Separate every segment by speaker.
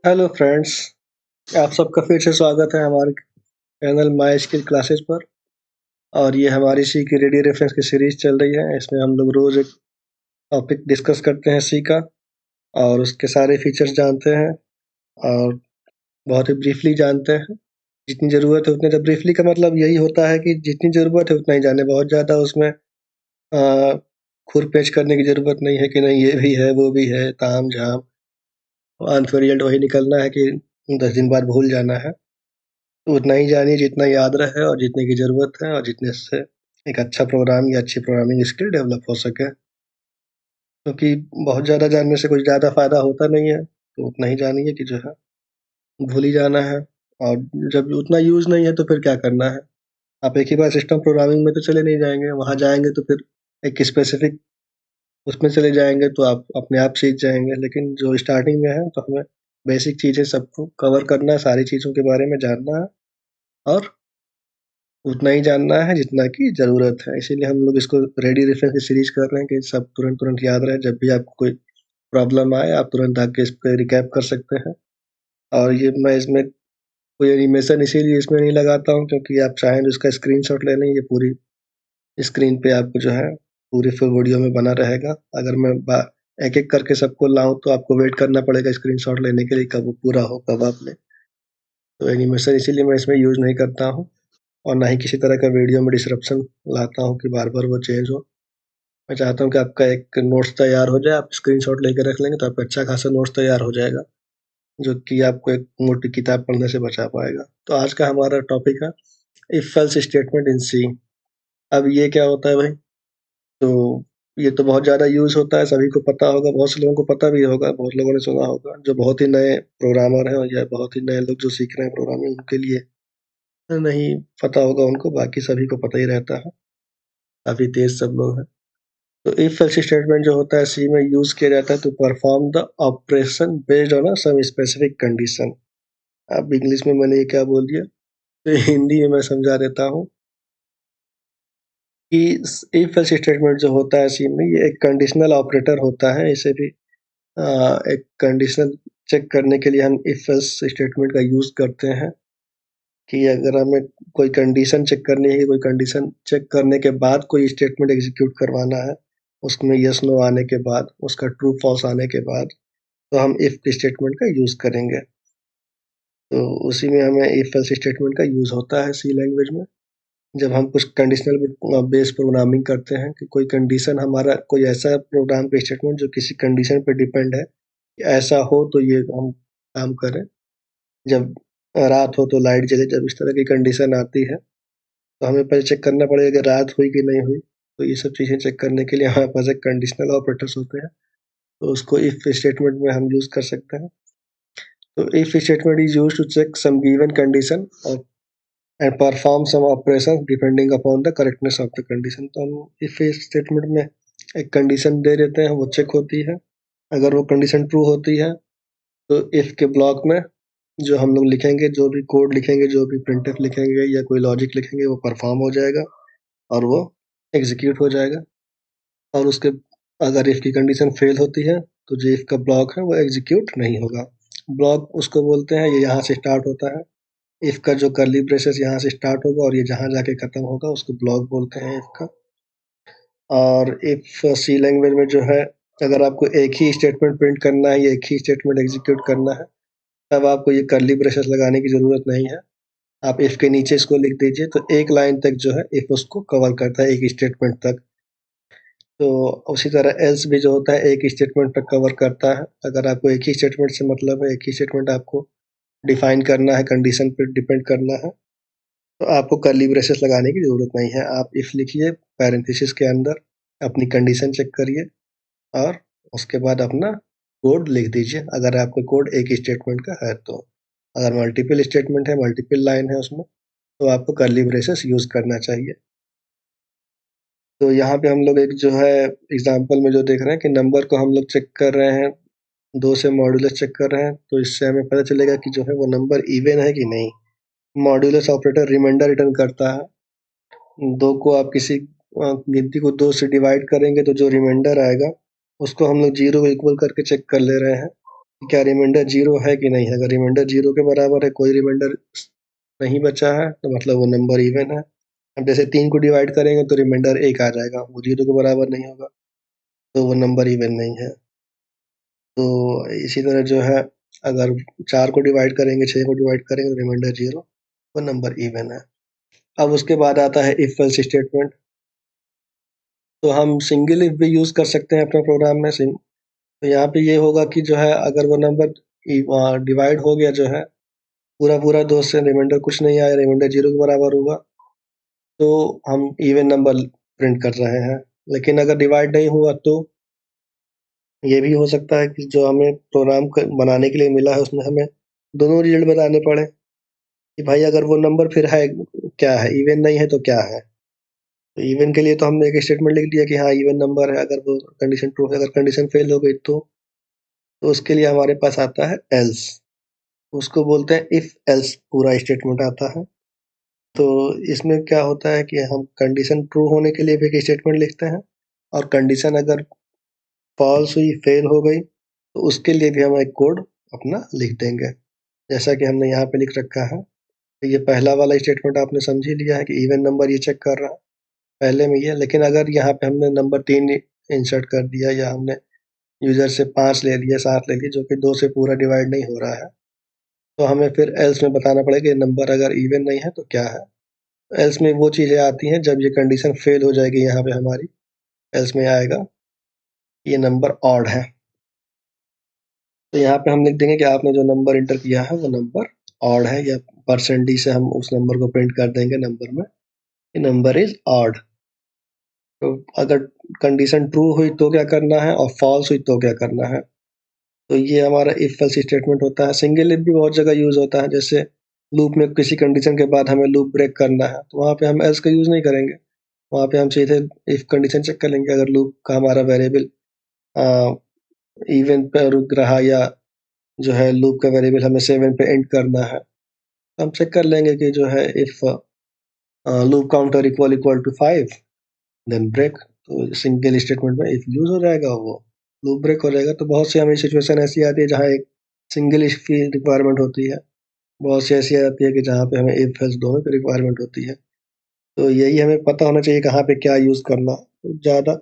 Speaker 1: Hello friends, आप सबका फिर से स्वागत है हमारे चैनल माई स्किल क्लासेस पर। और ये हमारी सी की रेडियो रेफरेंस की सीरीज चल रही है। इसमें हम लोग रोज एक टॉपिक डिस्कस करते हैं सी का और उसके सारे फीचर्स जानते हैं और बहुत ही ब्रीफली जानते हैं। जितनी ज़रूरत है उतने। तो ब्रीफली का मतलब यही होता है कि जितनी ज़रूरत है उतना ही जाने। बहुत ज़्यादा उसमें खुर पेच करने की ज़रूरत नहीं है कि नहीं ये भी है वो भी है, ताम झाम आंसर रिजल्ट वही निकलना है कि 10 दिन बाद भूल जाना है। तो उतना ही जानिए जितना याद रहे और जितने की ज़रूरत है और जितने से एक अच्छा प्रोग्राम या अच्छी प्रोग्रामिंग स्किल डेवलप हो सके। क्योंकि बहुत ज़्यादा जानने से कुछ ज़्यादा फ़ायदा होता नहीं है, तो उतना ही जानिए कि जो है भूल ही जाना है। और जब उतना यूज़ नहीं है तो फिर क्या करना है। आप एक ही बार सिस्टम प्रोग्रामिंग में तो चले नहीं जाएँगे, वहाँ जाएँगे तो फिर एक स्पेसिफ़िक उसमें चले जाएँगे तो आप अपने आप सीख जाएँगे। लेकिन जो स्टार्टिंग में है तो हमें बेसिक चीज़ें सबको कवर करना है, सारी चीज़ों के बारे में जानना है और उतना ही जानना है जितना की ज़रूरत है। इसीलिए हम लोग इसको रेडी रेफरेंस की सीरीज़ कर रहे हैं कि सब तुरंत-तुरंत याद रहे। जब भी आपको कोई प्रॉब्लम आए आप तुरंत आके इस पे रिकैप कर सकते हैं। और ये मैं इसमें कोई एनिमेशन इसीलिए इसमें नहीं लगाता हूँ क्योंकि आप चाहें तो इसका स्क्रीनशॉट ले लें, ये पूरी स्क्रीन पे आपको जो है पूरी फुल वीडियो में बना रहेगा। अगर मैं एक-एक करके सबको लाऊँ तो आपको वेट करना पड़ेगा स्क्रीनशॉट लेने के लिए, कब वो पूरा हो कब आप लें। तो एनिमेशन इसीलिए मैं इसमें यूज़ नहीं करता हूँ और ना ही किसी तरह का वीडियो में डिसरप्शन लाता हूँ कि बार-बार वो चेंज हो। मैं चाहता हूँ कि आपका एक नोट्स तैयार हो जाए, आप स्क्रीनशॉट लेके रख लेंगे तो आपका अच्छा खासा नोट्स तैयार हो जाएगा, जो कि आपको एक मोटी किताब पढ़ने से बचा पाएगा। तो आज का हमारा टॉपिक है इफ एल्स स्टेटमेंट इन सी। अब ये क्या होता है भाई? तो ये तो बहुत ज़्यादा यूज़ होता है, सभी को पता होगा, बहुत से लोगों को पता भी होगा, बहुत लोगों ने सुना होगा। जो बहुत ही नए प्रोग्रामर हैं या बहुत ही नए लोग जो सीख रहे हैं प्रोग्रामिंग, उनके लिए नहीं पता होगा उनको, बाकी सभी को पता ही रहता है। काफ़ी तेज़ सब लोग हैं। तो इफ एल्स स्टेटमेंट जो होता है सी में यूज़ किया जाता है to perform the operation based on some specific condition. अब इंग्लिश में मैंने ये क्या बोल दिया, तो हिंदी में मैं समझा देता हूँ कि इफ एल्स स्टेटमेंट जो होता है सी में, ये एक कंडीशनल ऑपरेटर होता है। इसे भी एक कंडीशन चेक करने के लिए हम इफ एल्स स्टेटमेंट का यूज़ करते हैं कि अगर हमें कोई कंडीशन चेक करनी है, कोई कंडीशन चेक करने के बाद कोई स्टेटमेंट एग्जीक्यूट करवाना है, उसमें यस नो आने के बाद, उसका ट्रू फॉल्स आने के बाद, तो हम इफ स्टेटमेंट का यूज़ करेंगे। तो उसी में हमें इफ एल्स स्टेटमेंट का यूज़ होता है सी लैंग्वेज में। जब हम कुछ कंडीशनल बेस्ड प्रोग्रामिंग करते हैं कि कोई कंडीशन हमारा कोई ऐसा प्रोग्राम का स्टेटमेंट जो किसी कंडीशन पे डिपेंड है, कि ऐसा हो तो ये हम काम करें, जब रात हो तो लाइट जले, जब इस तरह की कंडीशन आती है तो हमें पहले चेक करना पड़ेगा कि रात हुई कि नहीं हुई। तो ये सब चीज़ें चेक करने के लिए हमारे पास एक कंडीशनल ऑपरेटर्स होते हैं, तो उसको इफ स्टेटमेंट में हम यूज़ कर सकते हैं। तो if statement is used to check some given condition and perform some operations depending upon the correctness of the condition। तो हम if स्टेटमेंट में एक कंडीशन दे देते हैं, वो चेक होती है। अगर वो कंडीशन ट्रू होती है तो if के ब्लॉक में जो हम लोग लिखेंगे, जो भी कोड लिखेंगे, जो भी प्रिंटफ लिखेंगे या कोई लॉजिक लिखेंगे, वो परफॉर्म हो जाएगा और वो एग्जीक्यूट हो जाएगा। और उसके अगर if की कंडीशन फेल होती है तो जो if का ब्लॉक है वो एग्जीक्यूट नहीं होगा। ब्लॉक उसको बोलते हैं, ये यहाँ से स्टार्ट होता है। इफ का जो कर्ली ब्रेसेस यहाँ से स्टार्ट होगा और ये जहाँ जाके खत्म होगा उसको ब्लॉक बोलते हैं इफ का। और इफ सी लैंग्वेज में जो है, अगर आपको एक ही स्टेटमेंट प्रिंट करना है या एक ही स्टेटमेंट एग्जीक्यूट करना है, तब आपको ये कर्ली ब्रेसेस लगाने की ज़रूरत नहीं है। आप इफ के नीचे इसको लिख दीजिए तो एक लाइन तक जो है इफ उसको कवर करता है, एक स्टेटमेंट तक। तो उसी तरह एल्स भी जो होता है एक स्टेटमेंट तक कवर करता है। अगर आपको एक ही स्टेटमेंट से मतलब है, एक ही स्टेटमेंट आपको डिफाइन करना है, कंडीशन पे डिपेंड करना है, तो आपको कर्ली ब्रेसेस लगाने की ज़रूरत नहीं है। आप इफ लिखिए, पैरेंथेसिस के अंदर अपनी कंडीशन चेक करिए और उसके बाद अपना कोड लिख दीजिए, अगर आपका कोड एक स्टेटमेंट का है तो। अगर मल्टीपल स्टेटमेंट है, मल्टीपल लाइन है उसमें, तो आपको कर्ली ब्रेसेस यूज़ करना चाहिए। तो यहाँ पे हम लोग एक जो है एग्जांपल में जो देख रहे हैं कि नंबर को हम लोग चेक कर रहे हैं, 2 से मॉड्यूलस चेक कर रहे हैं, तो इससे हमें पता चलेगा कि जो है वो नंबर इवन है कि नहीं। मॉड्यूलस ऑपरेटर रिमाइंडर रिटर्न करता है। 2 को आप किसी गिनती को 2 से डिवाइड करेंगे तो जो रिमाइंडर आएगा उसको हम लोग 0 को इक्वल करके चेक कर ले रहे हैं। क्या रिमाइंडर 0 है कि नहीं है। अगर रिमाइंडर 0 के बराबर है, कोई रिमाइंडर नहीं बचा है, तो मतलब वो नंबर इवन है। अब जैसे 3 को डिवाइड करेंगे तो रिमाइंडर 1 आ जाएगा, वो 0 के बराबर नहीं होगा, तो वो नंबर इवन नहीं है। तो इसी तरह जो है, अगर 4 को डिवाइड करेंगे, 6 को डिवाइड करेंगे तो रिमाइंडर 0, वो नंबर इवन है। अब उसके बाद आता है इफ एल्स स्टेटमेंट। तो हम सिंगल इफ भी यूज़ कर सकते हैं अपने प्रोग्राम में। तो यहाँ पे ये होगा कि जो है, अगर वो नंबर डिवाइड हो गया जो है, पूरा 2 से रिमाइंडर कुछ नहीं आया, रिमाइंडर 0 के बराबर होगा, तो हम इवन नंबर प्रिंट कर रहे हैं। लेकिन अगर डिवाइड नहीं हुआ तो ये भी हो सकता है कि जो हमें प्रोग्राम बनाने के लिए मिला है उसमें हमें दोनों रिजल्ट बताने पड़े, कि भाई अगर वो नंबर फिर है क्या है, इवन नहीं है तो क्या है। तो इवन के लिए तो हमने एक स्टेटमेंट लिख दिया कि हाँ इवन नंबर है, अगर वो कंडीशन ट्रू है। अगर कंडीशन फेल हो गई तो उसके लिए हमारे पास आता है एल्स। उसको बोलते हैं इफ एल्स पूरा स्टेटमेंट आता है। तो इसमें क्या होता है कि हम कंडीशन ट्रू होने के लिए भी एक स्टेटमेंट लिखते हैं, और कंडीशन अगर फॉल्स हुई, फेल हो गई, तो उसके लिए भी हम एक कोड अपना लिख देंगे, जैसा कि हमने यहाँ पे लिख रखा है। तो ये पहला वाला स्टेटमेंट आपने समझ ही लिया है कि इवन नंबर ये चेक कर रहा है, पहले में ये। लेकिन अगर यहाँ पे हमने नंबर 3 इंसर्ट कर दिया, या हमने यूजर से 5 ले लिया, 7 ले लिया, जो कि 2 से पूरा डिवाइड नहीं हो रहा है, तो हमें फिर एल्स में बताना पड़ेगा ये नंबर अगर इवन नहीं है तो क्या है। एल्स में वो चीज़ें आती हैं जब ये कंडीशन फेल हो जाएगी, यहाँ पे हमारी एल्स में आएगा ये नंबर ऑड है। तो यहाँ पे हम लिख देंगे कि आपने जो नंबर इंटर किया है वो नंबर ऑड है, या %d से हम उस नंबर को प्रिंट कर देंगे नंबर में, ये नंबर इज ऑड। तो अगर कंडीशन ट्रू हुई तो क्या करना है, और फॉल्स हुई तो क्या करना है। तो ये हमारा इफ एल्स स्टेटमेंट होता है। सिंगल इफ भी बहुत जगह यूज होता है, जैसे लूप में किसी कंडीशन के बाद हमें लूप ब्रेक करना है, तो वहाँ पे हम एल्स का यूज नहीं करेंगे। वहाँ पे हम सीधे इफ कंडीशन चेक कर लेंगे। अगर लूप का हमारा वेरिएबल इवन पे रुक रहा, या जो है लूप का वेरिएबल हमें 7 पे एंड करना है, तो हम चेक कर लेंगे कि जो है if loop counter equal to 5 then break. तो सिंगल स्टेटमेंट में इफ यूज हो जाएगा, वो लूप ब्रेक हो जाएगा। तो बहुत सी हमें सिचुएशन ऐसी आती है जहाँ एक सिंगल इफ की रिक्वायरमेंट होती है, बहुत सी ऐसी आती है कि जहाँ पे हमें इफ एल्स दोनों की रिक्वायरमेंट होती है। तो यही हमें पता होना चाहिए कहाँ पे क्या यूज करना। तो ज़्यादा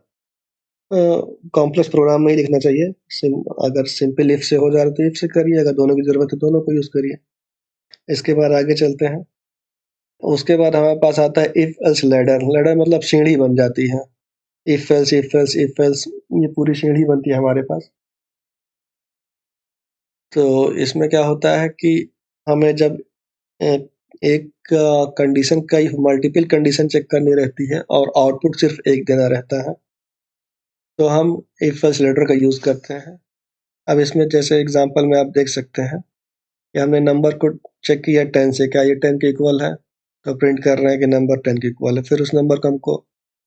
Speaker 1: कॉम्प्लेक्स प्रोग्राम नहीं लिखना चाहिए। अगर सिंपल इफ से हो जा रहा है तो इफ से करिए, अगर दोनों की जरूरत है दोनों को यूज करिए। इसके बाद आगे चलते हैं। उसके बाद हमारे पास आता है इफ एल्स लैडर। लैडर मतलब सीढ़ी बन जाती है। If else if else if else, ये पूरी सीढ़ी बनती है हमारे पास। तो इसमें क्या होता है कि हमें जब एक कंडीशन का मल्टीपल कंडीशन चेक करनी रहती है और आउटपुट सिर्फ एक देना रहता है, तो हम इफ एल्स लैडर का यूज करते हैं। अब इसमें जैसे एग्जांपल में आप देख सकते हैं कि हमने नंबर को चेक किया 10 से, क्या ये 10 के इक्वल है, तो प्रिंट कर रहे हैं कि नंबर 10 के इक्वल है। फिर उस नंबर को हमको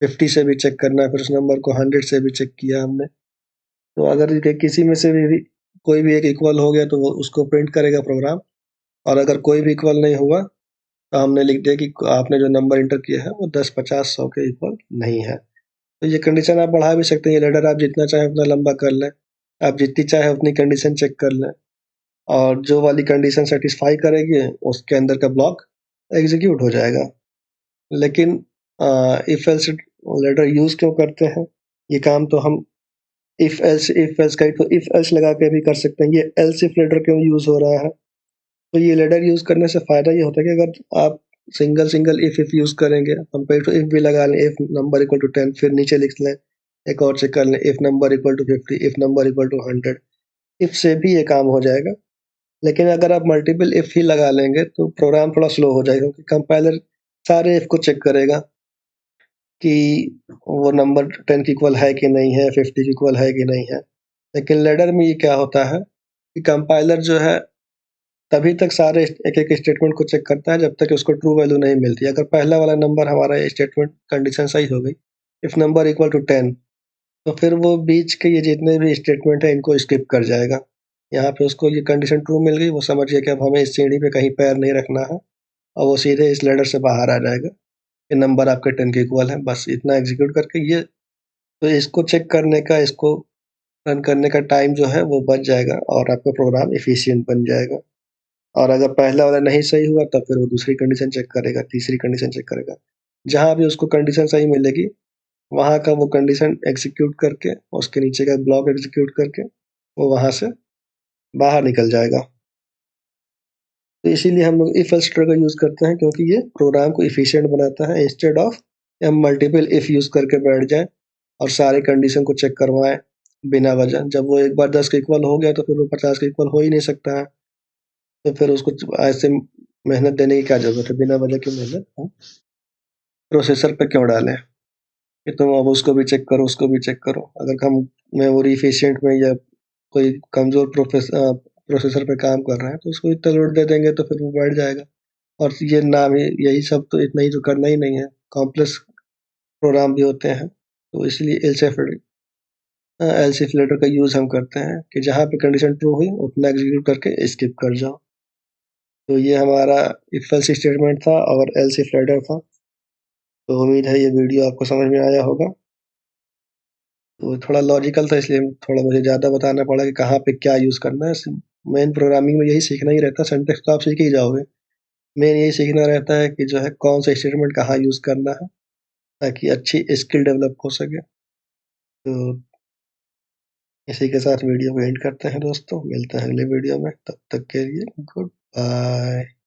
Speaker 1: 50 से भी चेक करना है, फिर उस नंबर को 100 से भी चेक किया हमने। तो अगर ये किसी में से भी कोई भी एक इक्वल हो गया तो वो उसको प्रिंट करेगा प्रोग्राम, और अगर कोई भी इक्वल नहीं हुआ तो हमने लिख दिया कि आपने जो नंबर इंटर किया है वो 10, 50, 100 के इक्वल नहीं है। तो ये कंडीशन आप बढ़ा भी सकते हैं, ये लेटर आप जितना चाहें उतना लंबा कर लें, आप जितनी चाहे उतनी कंडीशन चेक कर लें, और जो वाली कंडीशन सेटिस्फाई करेगी उसके अंदर का ब्लॉक एग्जीक्यूट हो जाएगा। लेकिन इफ एल्स लेटर यूज क्यों करते हैं, ये काम तो हम इफ एल्स का तो इफ एल्स लगा के भी कर सकते हैं। ये एल्स इफ लेटर क्यों यूज हो रहा है, तो ये लेटर यूज करने से फायदा ये होता है कि अगर आप सिंगल सिंगल इफ यूज करेंगे, हम पहले तो इफ भी लगा लें, इफ नंबर इक्वल टू 10, फिर नीचे लिख लें एक और चेक कर लें, if number equal to 50, if number equal to 100, if से भी ये काम हो जाएगा। लेकिन अगर आप मल्टीपल इफ ही लगा लेंगे तो प्रोग्राम थोड़ा स्लो हो जाएगा, क्योंकि कंपाइलर सारे इफ को चेक करेगा कि वो नंबर 10 के इक्वल है कि नहीं है, 50 के इक्वल है कि नहीं है। लेकिन लैडर में ये क्या होता है कि कंपाइलर जो है तभी तक सारे एक एक स्टेटमेंट को चेक करता है जब तक उसको ट्रू वैल्यू नहीं मिलती। अगर पहला वाला नंबर हमारा स्टेटमेंट कंडीशन सही हो गई, इफ नंबर इक्वल टू 10, तो फिर वो बीच के ये जितने भी स्टेटमेंट है इनको स्किप कर जाएगा। यहाँ पे उसको ये कंडीशन ट्रू मिल गई, वो समझ गया कि अब हमें इस सीढ़ी पे कहीं पैर नहीं रखना है, और वो सीधे इस लैडर से बाहर आ जाएगा। ये नंबर आपके 10 के इक्वल है, बस इतना एग्जीक्यूट करके ये। तो इसको चेक करने का, इसको रन करने का टाइम जो है वो बच जाएगा और आपका प्रोग्राम एफिशिएंट बन जाएगा। और अगर पहला वाला नहीं सही हुआ तब फिर वो दूसरी कंडीशन चेक करेगा, तीसरी कंडीशन चेक करेगा। जहाँ भी उसको कंडीशन सही मिलेगी, वहाँ का वो कंडीशन एग्ज़ीक्यूट करके, उसके नीचे का ब्लॉक एग्ज़ीक्यूट करके, वो वहाँ से बाहर निकल जाएगा। तो इसीलिए हम लोग इफ एल्स ट्रू का यूज़ करते हैं, क्योंकि ये प्रोग्राम को एफिशिएंट बनाता है इंस्टेड ऑफ हम मल्टीपल इफ यूज़ करके बैठ जाएँ और सारे कंडीशन को चेक करवाएँ बिना वजह। जब वो एक बार 10 के इक्वल हो गया तो फिर वो 50 के इक्वल हो ही नहीं सकता है। तो फिर उसको ऐसे मेहनत देने की क्या ज़रूरत है, बिना वजह की मेहनत हम प्रोसेसर पे क्यों डालें? कि तुम अब उसको भी चेक करो, उसको भी चेक करो। अगर हम मेमोरी एफिशिएंट में या कोई कमज़ोर प्रोसेसर पे काम कर रहे हैं, तो उसको इतना लोड दे देंगे तो फिर वो बैठ जाएगा। और ये नाम ही यही सब, तो इतना ही तो करना ही नहीं है, कॉम्प्लेक्स प्रोग्राम भी होते हैं। तो इसलिए एल्स इफ लेटर का यूज़ हम करते हैं कि जहाँ पे कंडीशन ट्रू हुई उतना एग्ज़ीक्यूट करके स्किप कर जाओ। तो ये हमारा इफ एल्स स्टेटमेंट था और एल्स इफ लेटर था। तो उम्मीद है ये वीडियो आपको समझ में आया होगा। तो थोड़ा लॉजिकल था, इसलिए थोड़ा मुझे ज़्यादा बताना पड़ा कि कहाँ पे क्या यूज़ करना है। मेन प्रोग्रामिंग में यही सीखना ही रहता है, सिंटैक्स तो आप सीख ही जाओगे। मेन यही सीखना रहता है कि जो है कौन सा स्टेटमेंट कहाँ यूज़ करना है, ताकि अच्छी स्किल डेवलप हो सके। तो इसी के साथ वीडियो को एंड करते हैं दोस्तों, मिलते हैं अगले वीडियो में, तब तक के लिए गुड बाय।